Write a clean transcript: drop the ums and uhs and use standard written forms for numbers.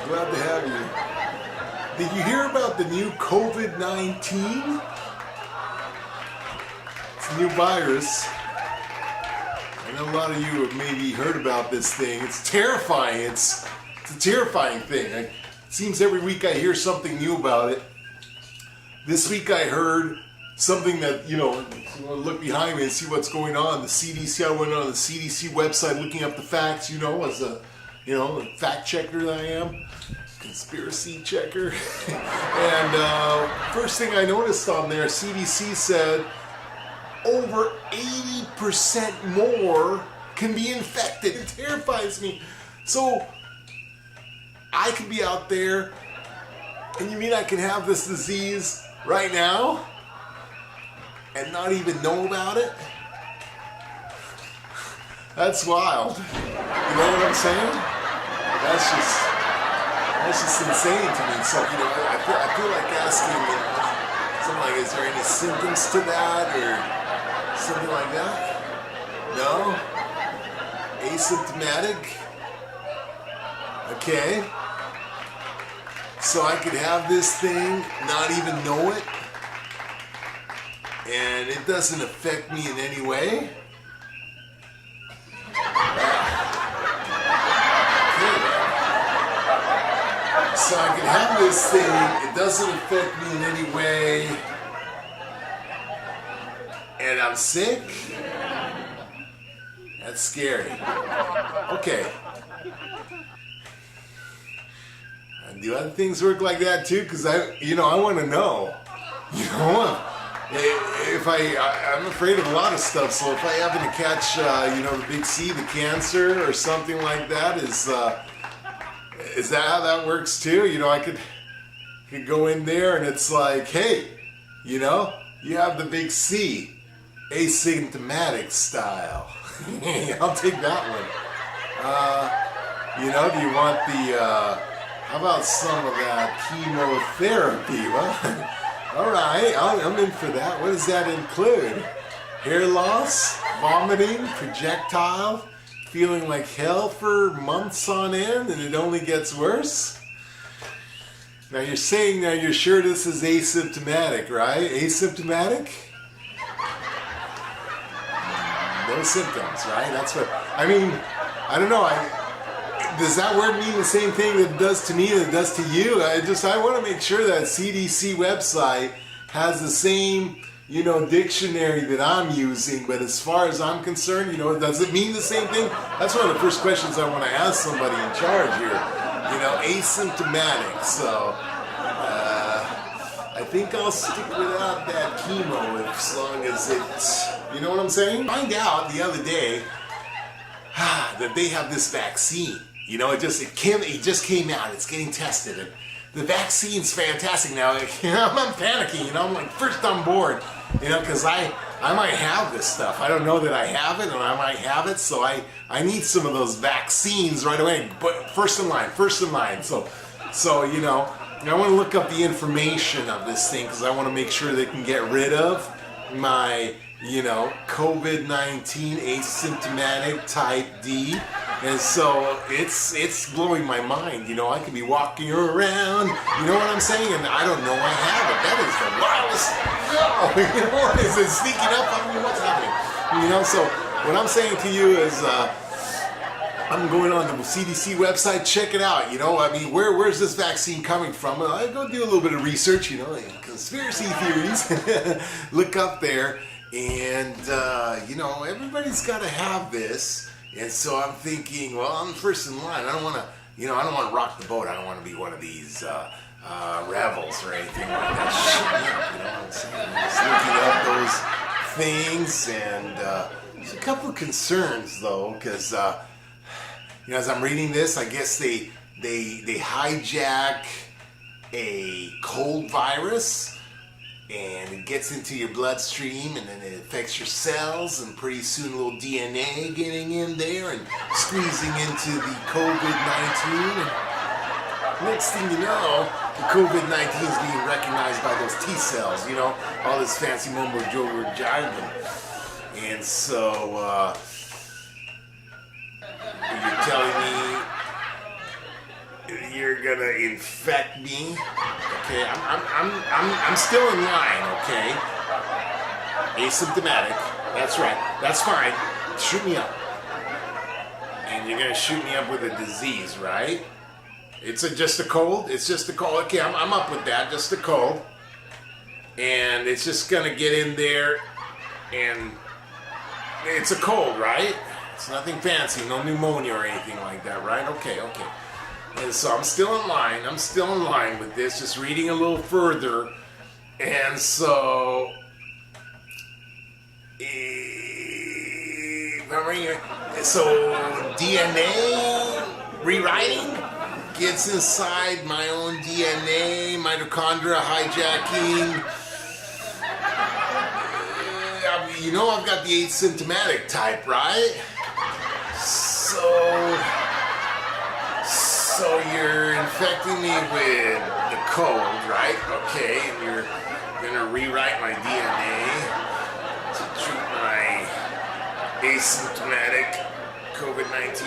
Glad to have you. Did you hear about the new COVID-19? It's a new virus. I know a lot of you have maybe heard about this thing. It's terrifying. It's a terrifying thing. It seems every week I hear something new about it. This week I heard something that, you know, look behind me and see what's going on. The CDC, I went on the CDC website looking up the facts, you know, as a, fact checker that I am. Conspiracy checker. And first thing I noticed on there, CDC said over 80% more can be infected. It terrifies me. So I could be out there, and you mean I can have this disease right now and not even know about it? That's wild. You know what I'm saying? That's just insane to me. So, I feel like asking, something like, is there any symptoms to that or something like that? No? Asymptomatic? Okay. So I could have this thing, not even know it, and it doesn't affect me in any way? So I can have this thing, it doesn't affect me in any way, and I'm sick? That's scary. Okay. And do other things work like that too? Because I want to know. I'm afraid of a lot of stuff, so if I happen to catch, the big C, the cancer, or something like that, is that how that works too? I could go in there and it's like, hey, you have the big C, asymptomatic style. I'll take that one. Do you want the, how about some of that chemotherapy? Well, all right, I'm in for that. What does that include? Hair loss, vomiting, projectile, feeling like hell for months on end, and it only gets worse? Now you're saying that you're sure this is asymptomatic, right? Asymptomatic? No symptoms, right? That's what, I don't know. Does that word mean the same thing that it does to me that it does to you? I want to make sure that CDC website has the same, dictionary that I'm using, but as far as I'm concerned, does it mean the same thing? That's one of the first questions I want to ask somebody in charge here. Asymptomatic. So, I think I'll stick without that chemo as long as it's, you know what I'm saying? Find out the other day that they have this vaccine. It just came out. It's getting tested. And the vaccine's fantastic now. I'm panicking. I'm like first on board. Because I might have this stuff. I don't know that I have it, and I might have it. So I need some of those vaccines right away. But first in line. So I want to look up the information of this thing because I want to make sure they can get rid of my COVID-19 asymptomatic type D. And so it's blowing my mind. I could be walking around, you know what I'm saying? And I don't know I have it. That is the wildest. No, is it sneaking up on me? What's happening? So what I'm saying to you is I'm going on the CDC website, check it out. Where's this vaccine coming from? I go do a little bit of research, conspiracy theories. Look up there. And, everybody's got to have this. And so I'm thinking, well, I'm first in line. I don't want to rock the boat. I don't want to be one of these rebels or anything like that. Shit, you know what I'm saying? I'm just looking up those things. And there's a couple of concerns, though, because, as I'm reading this, I guess they hijack a cold virus. And it gets into your bloodstream, and then it affects your cells, and pretty soon a little DNA getting in there and squeezing into the COVID-19. And next thing you know, the COVID-19 is being recognized by those T cells, all this fancy mumbo-jumbo jargon. And so, you're telling me you're you're gonna infect me. Okay, I'm still in line. Okay, asymptomatic. That's right. That's fine. Shoot me up. And you're gonna shoot me up with a disease, right? It's just a cold. It's just a cold. Okay, I'm up with that. Just a cold. And it's just gonna get in there, and it's a cold, right? It's nothing fancy, no pneumonia or anything like that, right? Okay. And so I'm still in line. I'm still in line with this, just reading a little further. And so, DNA rewriting gets inside my own DNA, mitochondria hijacking. You know I've got the asymptomatic type, right? So you're infecting me with the cold, right? Okay, and you're gonna rewrite my DNA to treat my asymptomatic COVID-19.